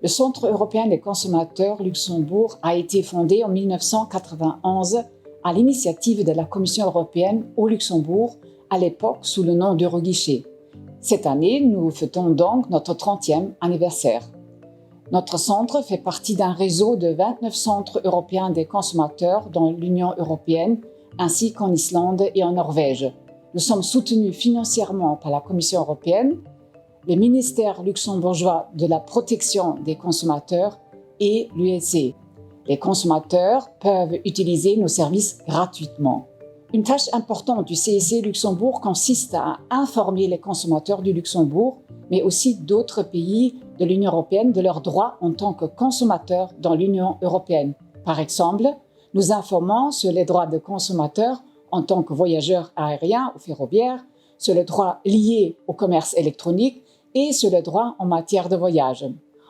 Le Centre européen des consommateurs Luxembourg a été fondé en 1991 à l'initiative de la Commission européenne au Luxembourg, à l'époque sous le nom d'Euroguichet. Cette année, nous fêtons donc notre 30e anniversaire. Notre centre fait partie d'un réseau de 29 centres européens des consommateurs dans l'Union européenne, ainsi qu'en Islande et en Norvège. Nous sommes soutenus financièrement par la Commission européenne, les ministères luxembourgeois de la protection des consommateurs et l'UEC. Les consommateurs peuvent utiliser nos services gratuitement. Une tâche importante du CEC Luxembourg consiste à informer les consommateurs du Luxembourg, mais aussi d'autres pays de l'Union européenne de leurs droits en tant que consommateurs dans l'Union européenne. Par exemple, nous informons sur les droits des consommateurs en tant que voyageurs aériens ou ferroviaires, sur les droits liés au commerce électronique et sur les droits en matière de voyage.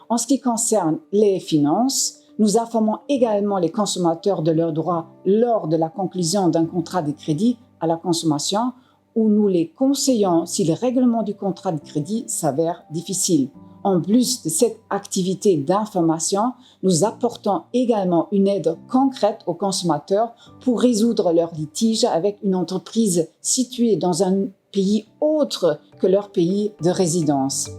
En ce qui concerne les finances, nous informons également les consommateurs de leurs droits lors de la conclusion d'un contrat de crédit à la consommation où nous les conseillons si le règlement du contrat de crédit s'avère difficile. En plus de cette activité d'information, nous apportons également une aide concrète aux consommateurs pour résoudre leurs litiges avec une entreprise située dans un pays autre que leur pays de résidence.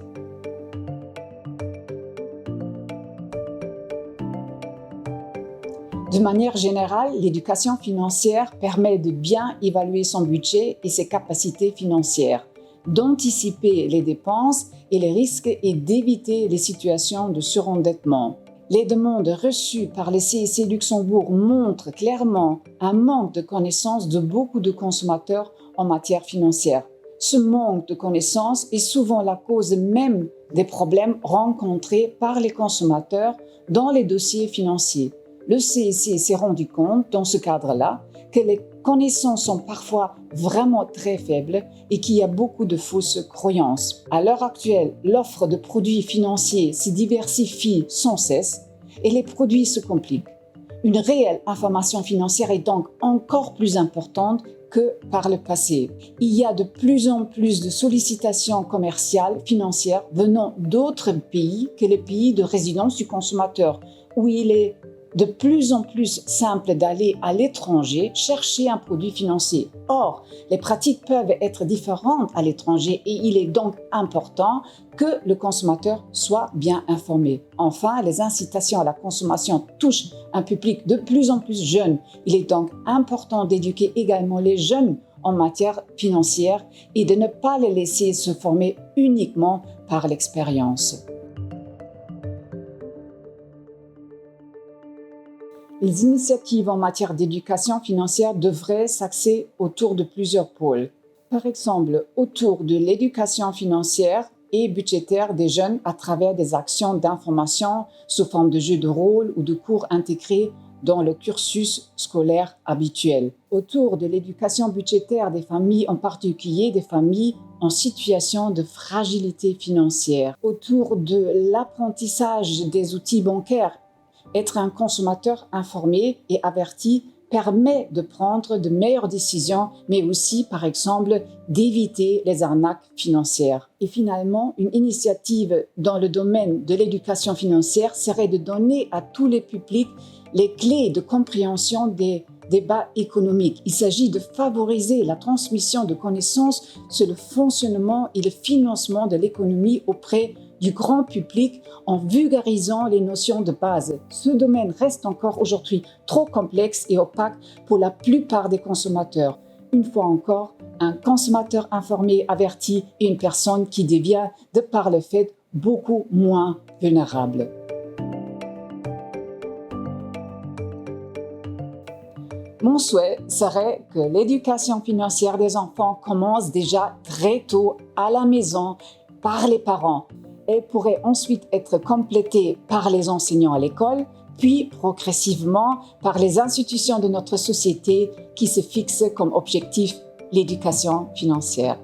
De manière générale, l'éducation financière permet de bien évaluer son budget et ses capacités financières, d'anticiper les dépenses et les risques et d'éviter les situations de surendettement. Les demandes reçues par le CEC Luxembourg montrent clairement un manque de connaissances de beaucoup de consommateurs en matière financière. Ce manque de connaissances est souvent la cause même des problèmes rencontrés par les consommateurs dans les dossiers financiers. Le CEC s'est rendu compte, dans ce cadre-là, que les connaissances sont parfois vraiment très faibles et qu'il y a beaucoup de fausses croyances. À l'heure actuelle, l'offre de produits financiers se diversifie sans cesse et les produits se compliquent. Une réelle information financière est donc encore plus importante que par le passé. Il y a de plus en plus de sollicitations commerciales financières venant d'autres pays que les pays de résidence du consommateur, où il est de plus en plus simple d'aller à l'étranger chercher un produit financier. Or, les pratiques peuvent être différentes à l'étranger et il est donc important que le consommateur soit bien informé. Enfin, les incitations à la consommation touchent un public de plus en plus jeune. Il est donc important d'éduquer également les jeunes en matière financière et de ne pas les laisser se former uniquement par l'expérience. Les initiatives en matière d'éducation financière devraient s'axer autour de plusieurs pôles. Par exemple, autour de l'éducation financière et budgétaire des jeunes à travers des actions d'information sous forme de jeux de rôle ou de cours intégrés dans le cursus scolaire habituel. Autour de l'éducation budgétaire des familles, en particulier des familles en situation de fragilité financière. Autour de l'apprentissage des outils bancaires. Être un consommateur informé et averti permet de prendre de meilleures décisions, mais aussi, par exemple, d'éviter les arnaques financières. Et finalement, une initiative dans le domaine de l'éducation financière serait de donner à tous les publics les clés de compréhension des débats économiques. Il s'agit de favoriser la transmission de connaissances sur le fonctionnement et le financement de l'économie auprès du grand public en vulgarisant les notions de base. Ce domaine reste encore aujourd'hui trop complexe et opaque pour la plupart des consommateurs. Une fois encore, un consommateur informé, averti est une personne qui devient, de par le fait, beaucoup moins vulnérable. Mon souhait serait que l'éducation financière des enfants commence déjà très tôt à la maison par les parents. Elle pourrait ensuite être complétée par les enseignants à l'école, puis progressivement par les institutions de notre société qui se fixent comme objectif l'éducation financière.